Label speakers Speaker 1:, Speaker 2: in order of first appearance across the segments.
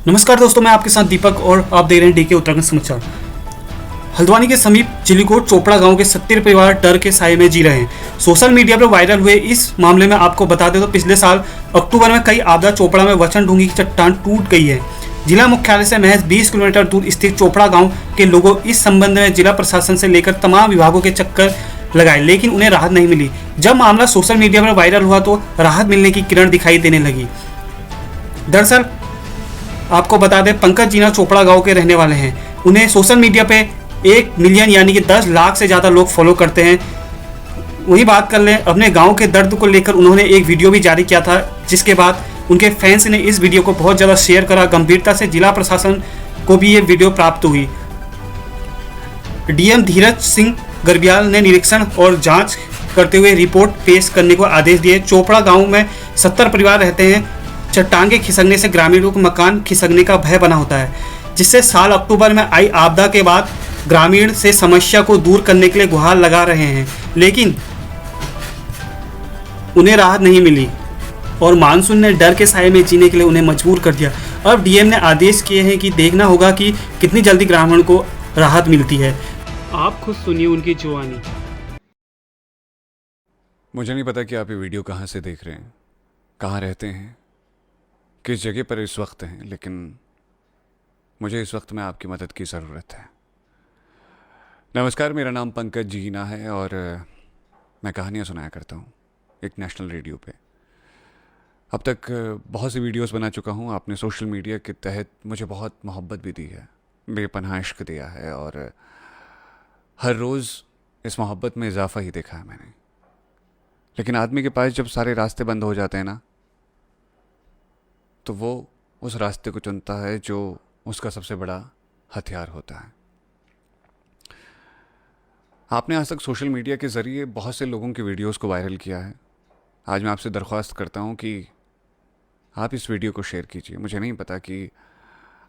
Speaker 1: नमस्कार दोस्तों, मैं आपके साथ दीपक और आप देख रहे हैं डीके उत्तराखंड समाचार। हल्द्वानी के समीप चिलीकोट चोपड़ा गांव के 70 परिवार डर के साए में जी रहे हैं। सोशल मीडिया पर वायरल हुए इस मामले में आपको बता दें तो पिछले साल अक्टूबर में कई आपदा चोपड़ा में वचनडूंगी की चट्टान टूट गई है। जिला मुख्यालय से महज 20 किलोमीटर दूर स्थित चोपड़ा गाँव के लोगों इस संबंध में जिला प्रशासन से लेकर तमाम विभागों के चक्कर लगाए, लेकिन उन्हें राहत नहीं मिली। जब मामला सोशल मीडिया पर वायरल हुआ तो राहत मिलने की किरण दिखाई देने लगी। दरअसल आपको बता दें, पंकज जीना चोपड़ा गांव के रहने वाले हैं। उन्हें सोशल मीडिया पे 1 मिलियन यानी कि 10 लाख से ज़्यादा लोग फॉलो करते हैं। वही बात कर लें, अपने गांव के दर्द को लेकर उन्होंने एक वीडियो भी जारी किया था, जिसके बाद उनके फैंस ने इस वीडियो को बहुत ज़्यादा शेयर करा। गंभीरता से जिला प्रशासन को भी ये वीडियो प्राप्त हुई। डीएम धीरज सिंह गर्ब्याल ने निरीक्षण और जाँच करते हुए रिपोर्ट पेश करने को आदेश दिए। चोपड़ा गाँव में 70 परिवार रहते हैं। चट्टान के खिसकने से ग्रामीणों को मकान खिसकने का भय बना होता है, जिससे साल अक्टूबर में आई आपदा के बाद ग्रामीण से समस्या को दूर करने के लिए गुहार लगा रहे हैं, लेकिन उन्हें राहत नहीं मिली और मानसून ने डर के साए में जीने के लिए उन्हें मजबूर कर दिया। अब डीएम ने आदेश किए हैं कि देखना होगा कि कितनी जल्दी ग्रामीण को राहत मिलती है। आप खुद सुनिए उनकी जुबानी।
Speaker 2: मुझे नहीं पता कि आप ये वीडियो कहाँ से देख रहे हैं, कहाँ रहते हैं, किस जगह पर इस वक्त हैं, लेकिन मुझे इस वक्त में आपकी मदद की ज़रूरत है। नमस्कार, मेरा नाम पंकज जीना है और मैं कहानियाँ सुनाया करता हूँ एक नेशनल रेडियो पे। अब तक बहुत सी वीडियोस बना चुका हूँ। आपने सोशल मीडिया के तहत मुझे बहुत मोहब्बत भी दी है, बेपनाह इश्क दिया है और हर रोज़ इस मोहब्बत में इजाफा ही देखा है मैंने। लेकिन आदमी के पास जब सारे रास्ते बंद हो जाते हैं ना, तो वो उस रास्ते को चुनता है जो उसका सबसे बड़ा हथियार होता है। आपने आज तक सोशल मीडिया के ज़रिए बहुत से लोगों की वीडियोस को वायरल किया है। आज मैं आपसे दरख्वास्त करता हूँ कि आप इस वीडियो को शेयर कीजिए। मुझे नहीं पता कि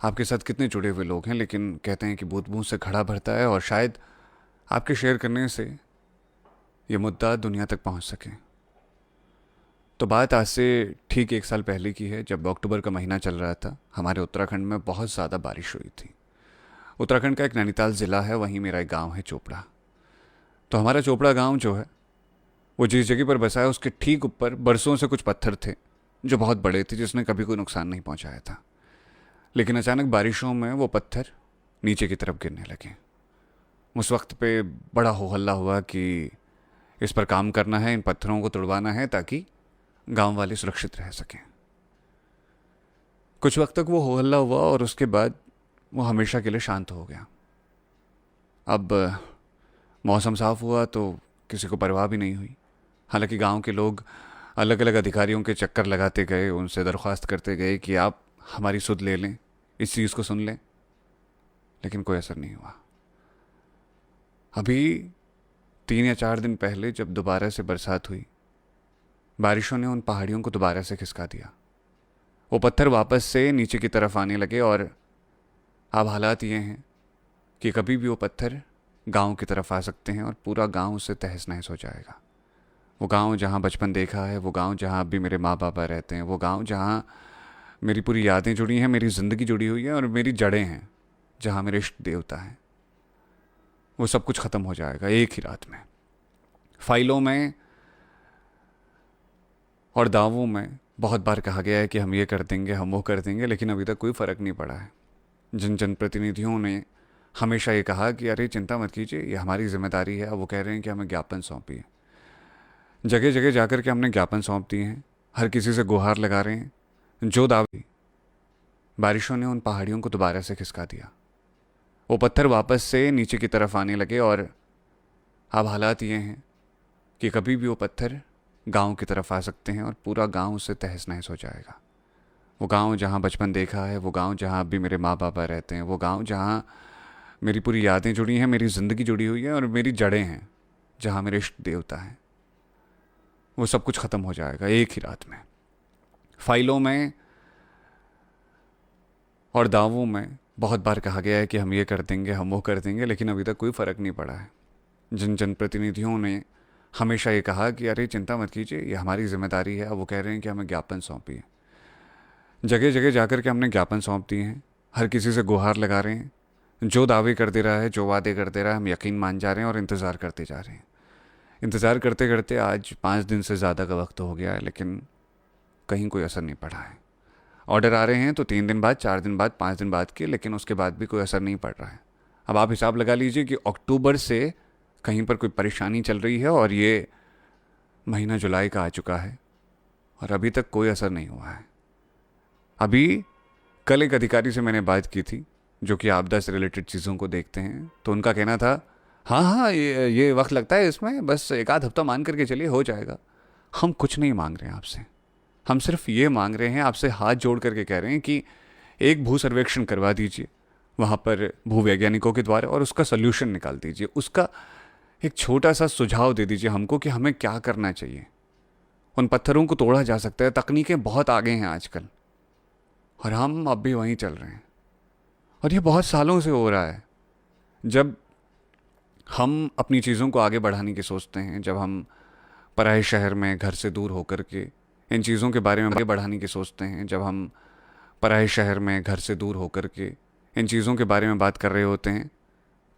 Speaker 2: आपके साथ कितने जुड़े हुए लोग हैं, लेकिन कहते हैं कि बूंद बूंद से घड़ा भरता है और शायद आपके शेयर करने से ये मुद्दा दुनिया तक पहुँच सके। तो बात आज से ठीक 1 साल पहले की है, जब अक्टूबर का महीना चल रहा था। हमारे उत्तराखंड में बहुत ज़्यादा बारिश हुई थी। उत्तराखंड का एक नैनीताल ज़िला है, वहीं मेरा एक गांव है चोपड़ा। तो हमारा चोपड़ा गांव जो है वो जिस जगह पर बसा है उसके ठीक ऊपर बरसों से कुछ पत्थर थे जो बहुत बड़े थे, जिसने कभी कोई नुकसान नहीं पहुंचाया था। लेकिन अचानक बारिशों में वो पत्थर नीचे की तरफ गिरने लगे। उस वक्त पे बड़ा हो हल्ला हुआ कि इस पर काम करना है, इन पत्थरों को तुड़वाना है ताकि गांव वाले सुरक्षित रह सकें। कुछ वक्त तक वो हो हल्ला हुआ और उसके बाद वो हमेशा के लिए शांत हो गया। अब मौसम साफ हुआ तो किसी को परवाह भी नहीं हुई। हालांकि गांव के लोग अलग अलग अधिकारियों के चक्कर लगाते गए, उनसे दरख्वास्त करते गए कि आप हमारी सुध ले लें, इस चीज़ को सुन लें, लेकिन कोई असर नहीं हुआ। अभी 3 या 4 दिन पहले जब दोबारा से बरसात हुई, बारिशों ने उन पहाड़ियों को दोबारा से खिसका दिया। वो पत्थर वापस से नीचे की तरफ आने लगे और अब हालात ये हैं कि कभी भी वो पत्थर गांव की तरफ आ सकते हैं और पूरा गांव उससे तहस नहस हो जाएगा। वो गांव जहां बचपन देखा है, वो गांव जहां अभी मेरे माँ बाप रहते हैं, वो गांव जहां मेरी पूरी यादें जुड़ी हैं, मेरी ज़िंदगी जुड़ी हुई है और मेरी जड़ें हैं, जहां मेरे इष्ट देवता हैं, वो सब कुछ ख़त्म हो जाएगा एक ही रात में। फाइलों में और दावों में बहुत बार कहा गया है कि हम ये कर देंगे, हम वो कर देंगे, लेकिन अभी तक कोई फ़र्क नहीं पड़ा है। जिन जनप्रतिनिधियों ने हमेशा ये कहा कि अरे चिंता मत कीजिए, ये हमारी जिम्मेदारी है, अब वो कह रहे हैं कि हमें ज्ञापन सौंपिए। जगह जगह जाकर के हमने ज्ञापन सौंप दिए हैं, हर किसी से गुहार लगा रहे हैं। जो दावे, बारिशों ने उन पहाड़ियों को दोबारा से खिसका दिया। वो पत्थर वापस से नीचे की तरफ आने लगे और अब हालात ये हैं कि कभी भी वो पत्थर गांव की तरफ आ सकते हैं और पूरा गांव उससे तहस नहस हो जाएगा। वो गांव जहां बचपन देखा है, वो गांव जहां अभी मेरे माँ बाप रहते हैं, वो गांव जहां मेरी पूरी यादें जुड़ी हैं, मेरी ज़िंदगी जुड़ी हुई है और मेरी जड़ें हैं, जहां मेरे इष्ट देवता हैं, वो सब कुछ ख़त्म हो जाएगा एक ही रात में। फाइलों में और दावों में बहुत बार कहा गया है कि हम ये कर देंगे, हम वो कर देंगे, लेकिन अभी तक कोई फ़र्क नहीं पड़ा है। जिन जनप्रतिनिधियों ने हमेशा ये कहा कि अरे चिंता मत कीजिए, ये हमारी जिम्मेदारी है, अब वो कह रहे हैं कि हमें ज्ञापन सौंपिए। जगह जगह जाकर के हमने ज्ञापन सौंप दिए हैं, हर किसी से गुहार लगा रहे हैं। जो दावे कर दे रहा है, जो वादे कर दे रहा है, हम यकीन मान जा रहे हैं और इंतज़ार करते जा रहे हैं। इंतज़ार करते करते आज 5 दिन से ज़्यादा का वक्त हो गया है, लेकिन कहीं कोई असर नहीं पड़ा है। ऑर्डर आ रहे हैं तो 3 दिन बाद, 4 दिन बाद, 5 दिन बाद के, लेकिन उसके बाद भी कोई असर नहीं पड़ रहा है। अब आप हिसाब लगा लीजिए कि अक्टूबर से कहीं पर कोई परेशानी चल रही है और ये महीना जुलाई का आ चुका है और अभी तक कोई असर नहीं हुआ है। अभी कल एक अधिकारी से मैंने बात की थी जो कि आपदा से रिलेटेड चीज़ों को देखते हैं, तो उनका कहना था हाँ हाँ ये वक्त लगता है इसमें, बस 1 आध हफ्ता मान करके चलिए, हो जाएगा। हम कुछ नहीं मांग रहे हैं आपसे, हम सिर्फ ये मांग रहे हैं, आपसे हाथ जोड़ करके कह रहे हैं कि एक भू सर्वेक्षण करवा दीजिए वहाँ पर भूवैज्ञानिकों के द्वारा और उसका सल्यूशन निकाल दीजिए, उसका एक छोटा सा सुझाव दे दीजिए हमको कि हमें क्या करना चाहिए। उन पत्थरों को तोड़ा जा सकता है, तकनीकें बहुत आगे हैं आजकल और हम अब भी वहीं चल रहे हैं। और ये बहुत सालों से हो रहा है। जब हम अपनी चीज़ों को आगे बढ़ाने की सोचते हैं, जब हम पराए शहर में घर से दूर होकर के इन चीज़ों के बारे में आगे बढ़ाने की सोचते हैं, जब हम पराए शहर में घर से दूर होकर के इन चीज़ों के बारे में बात कर रहे होते हैं,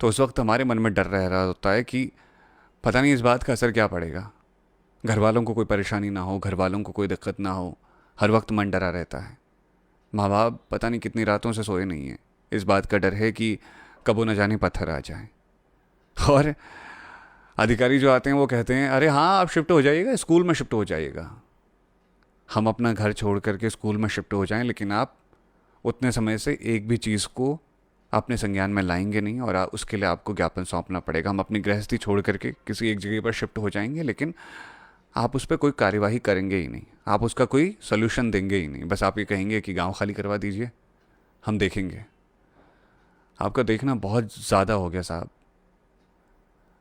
Speaker 2: तो उस वक्त हमारे मन में डर रह रहा होता है कि पता नहीं इस बात का असर क्या पड़ेगा। घर वालों को कोई परेशानी ना हो, घर वालों को कोई दिक्कत ना हो, हर वक्त मन डरा रहता है। माँ बाप पता नहीं कितनी रातों से सोए नहीं हैं, इस बात का डर है कि कब वो न जाने पत्थर आ जाए। और अधिकारी जो आते हैं वो कहते हैं अरे हाँ आप शिफ्ट हो जाइएगा, स्कूल में शिफ्ट हो जाइएगा। हम अपना घर छोड़ करके स्कूल में शिफ्ट हो जाएं, लेकिन आप उतने समय से एक भी चीज़ को अपने संज्ञान में लाएंगे नहीं और उसके लिए आपको ज्ञापन सौंपना पड़ेगा। हम अपनी गृहस्थी छोड़ करके किसी एक जगह पर शिफ्ट हो जाएंगे, लेकिन आप उस पर कोई कार्यवाही करेंगे ही नहीं, आप उसका कोई सोल्यूशन देंगे ही नहीं। बस आप ये कहेंगे कि गांव खाली करवा दीजिए, हम देखेंगे। आपका देखना बहुत ज़्यादा हो गया साहब।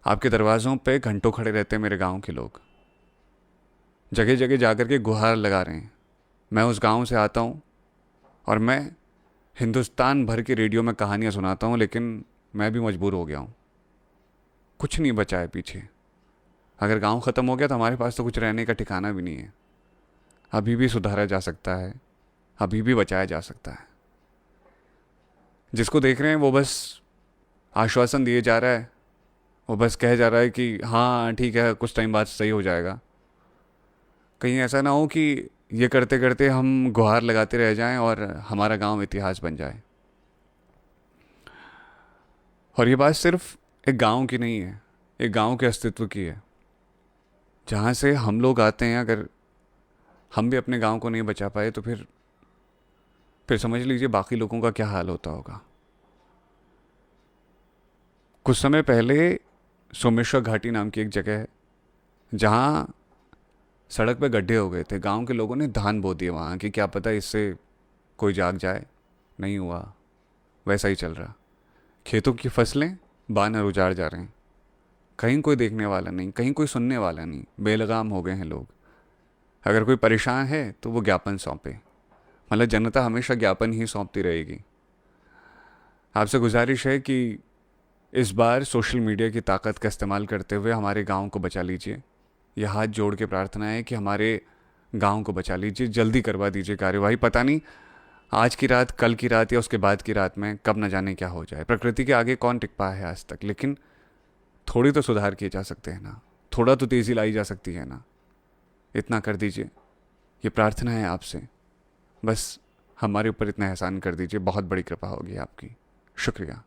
Speaker 2: आपके दरवाज़ों पे घंटों खड़े रहते हैं मेरे गांव के लोग, जगह जगह जाकर के गुहार लगा रहे हैं। मैं उस गांव से आता हूँ और मैं हिंदुस्तान भर के रेडियो में कहानियाँ सुनाता हूँ, लेकिन मैं भी मजबूर हो गया हूँ। कुछ नहीं बचा है पीछे। अगर गांव ख़त्म हो गया तो हमारे पास तो कुछ रहने का ठिकाना भी नहीं है। अभी भी सुधारा जा सकता है, अभी भी बचाया जा सकता है। जिसको देख रहे हैं वो बस आश्वासन दिए जा रहा है, वो बस कह जा रहा है कि हाँ ठीक है कुछ टाइम बाद सही हो जाएगा। कहीं ऐसा ना हो कि ये करते करते हम गुहार लगाते रह जाएं और हमारा गांव इतिहास बन जाए। और ये बात सिर्फ एक गांव की नहीं है, एक गांव के अस्तित्व की है। जहाँ से हम लोग आते हैं, अगर हम भी अपने गांव को नहीं बचा पाए तो फिर समझ लीजिए बाकी लोगों का क्या हाल होता होगा। कुछ समय पहले सोमेश्वर घाटी नाम की एक जगह है जहाँ सड़क पे गड्ढे हो गए थे। गांव के लोगों ने धान बो दिए वहाँ कि क्या पता इससे कोई जाग जाए, नहीं हुआ, वैसा ही चल रहा। खेतों की फसलें बानर उजाड़ जा रहे हैं, कहीं कोई देखने वाला नहीं, कहीं कोई सुनने वाला नहीं, बेलगाम हो गए हैं लोग। अगर कोई परेशान है तो वो ज्ञापन सौंपे, मतलब जनता हमेशा ज्ञापन ही सौंपती रहेगी। आपसे गुजारिश है कि इस बार सोशल मीडिया की ताकत का इस्तेमाल करते हुए हमारे गांव को बचा लीजिए। यह हाथ जोड़ के प्रार्थना है कि हमारे गांव को बचा लीजिए, जल्दी करवा दीजिए कार्यवाही। पता नहीं आज की रात, कल की रात या उसके बाद की रात में कब न जाने क्या हो जाए। प्रकृति के आगे कौन टिक पाया है आज तक, लेकिन थोड़ी तो सुधार किए जा सकते हैं ना, थोड़ा तो तेज़ी लाई जा सकती है ना। इतना कर दीजिए, ये प्रार्थना है आपसे। बस हमारे ऊपर इतना एहसान कर दीजिए, बहुत बड़ी कृपा होगी आपकी। शुक्रिया।